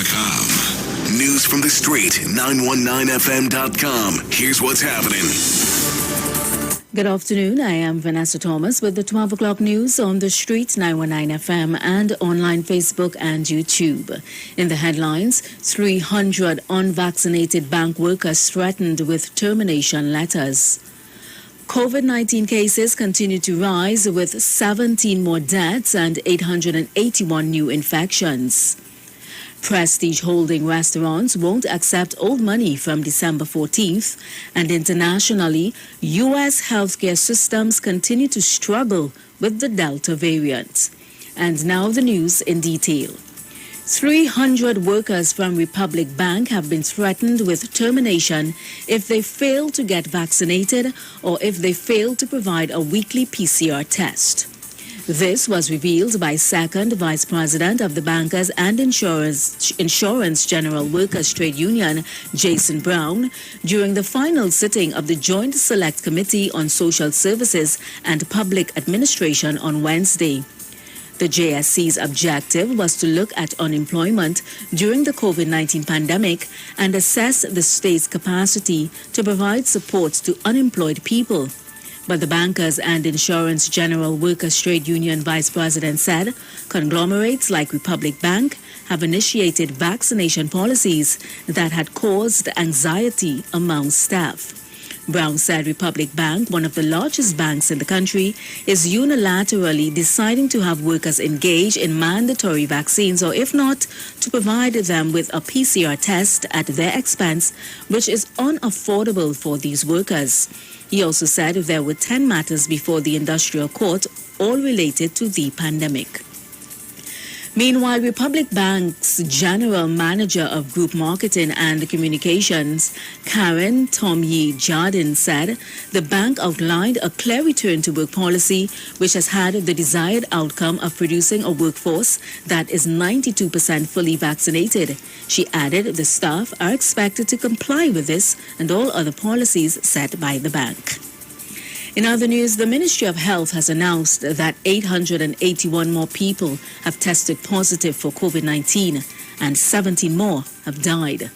919fm.com. News from the street, 919fm.com. Here's what's happening. Good afternoon. I am Vanessa Thomas with the 12 o'clock news on the street, 919 FM, and online Facebook and YouTube. In the headlines, 300 unvaccinated bank workers threatened with termination letters. COVID-19 cases continue to rise with 17 more deaths and 881 new infections. Prestige Holding restaurants won't accept old money from December 14th, and internationally, U.S. healthcare systems continue to struggle with the Delta variant. And now the news in detail. 300 workers from Republic Bank have been threatened with termination if they fail to get vaccinated or if they fail to provide a weekly PCR test. This was revealed by Second Vice President of the Bankers and Insurance General Workers Trade Union, Jason Brown, during the final sitting of the Joint Select Committee on Social Services and Public Administration on Wednesday. The JSC's objective was to look at unemployment during the COVID-19 pandemic and assess the state's capacity to provide support to unemployed people. But the Bankers and Insurance General Workers Trade Union Vice President said conglomerates like Republic Bank have initiated vaccination policies that had caused anxiety among staff. Brown said Republic Bank, one of the largest banks in the country, is unilaterally deciding to have workers engage in mandatory vaccines or, if not, to provide them with a PCR test at their expense, which is unaffordable for these workers. He also said there were 10 matters before the industrial court, all related to the pandemic. Meanwhile, Republic Bank's General Manager of Group Marketing and Communications, Karen Tomyi Jardin, said the bank outlined a clear return to work policy which has had the desired outcome of producing a workforce that is 92% fully vaccinated. She added the staff are expected to comply with this and all other policies set by the bank. In other news, the Ministry of Health has announced that 881 more people have tested positive for COVID-19 and 17 more have died.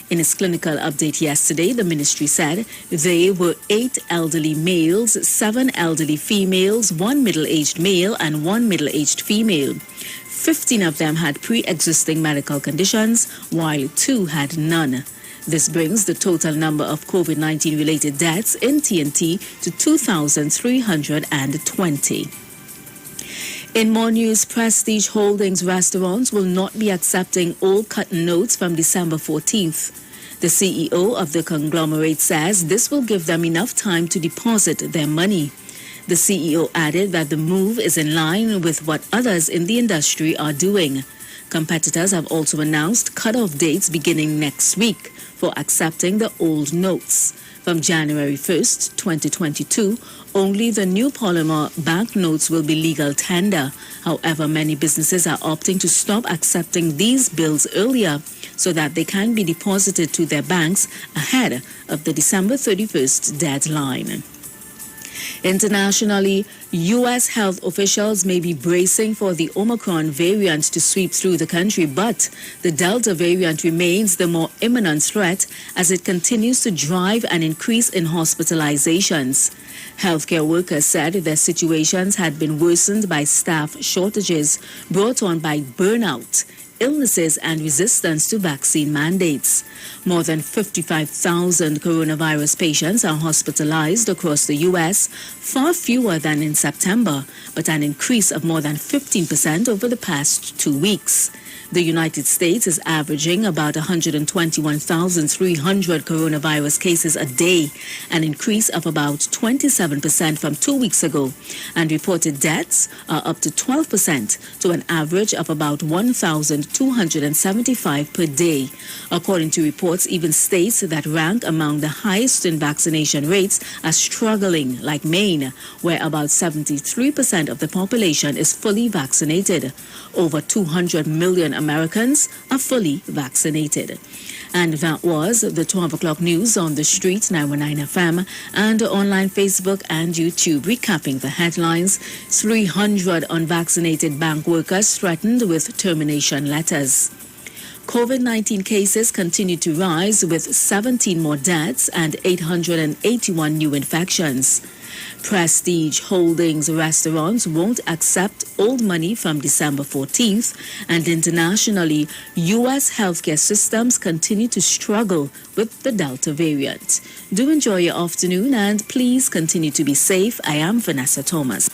In its clinical update yesterday, the ministry said they were 8 elderly males, 7 elderly females, 1 middle-aged male and 1 middle-aged female. 15 of them had pre-existing medical conditions, while 2 had none. This brings the total number of COVID-19 related deaths in TNT to 2,320. In more news, Prestige Holdings restaurants will not be accepting old cotton notes from December 14th. The CEO of the conglomerate says this will give them enough time to deposit their money. The CEO added that the move is in line with what others in the industry are doing. Competitors have also announced cut-off dates beginning next week for accepting the old notes. From January 1st, 2022, only the new polymer banknotes will be legal tender. However, many businesses are opting to stop accepting these bills earlier so that they can be deposited to their banks ahead of the December 31st deadline. Internationally, U.S. health officials may be bracing for the Omicron variant to sweep through the country, but the Delta variant remains the more imminent threat as it continues to drive an increase in hospitalizations. Healthcare workers said their situations had been worsened by staff shortages brought on by burnout, illnesses and resistance to vaccine mandates. More than 55,000 coronavirus patients are hospitalized across the U.S., far fewer than in September, but an increase of more than 15% over the past 2 weeks. The United States is averaging about 121,300 coronavirus cases a day, an increase of about 27% from 2 weeks ago, and reported deaths are up to 12% to an average of about 1,275 per day. According to reports, even states that rank among the highest in vaccination rates are struggling, like Maine, where about 73% of the population is fully vaccinated. Over 200 million Americans are fully vaccinated. And that was the 12 o'clock news on the street, 919 FM, and online Facebook and YouTube. Recapping the headlines, 300 unvaccinated bank workers threatened with termination letters. COVID-19 cases continue to rise with 17 more deaths and 881 new infections. Prestige Holdings restaurants won't accept old money from December 14th, and internationally, U.S. healthcare systems continue to struggle with the Delta variant. Do enjoy your afternoon and please continue to be safe. I am Vanessa Thomas.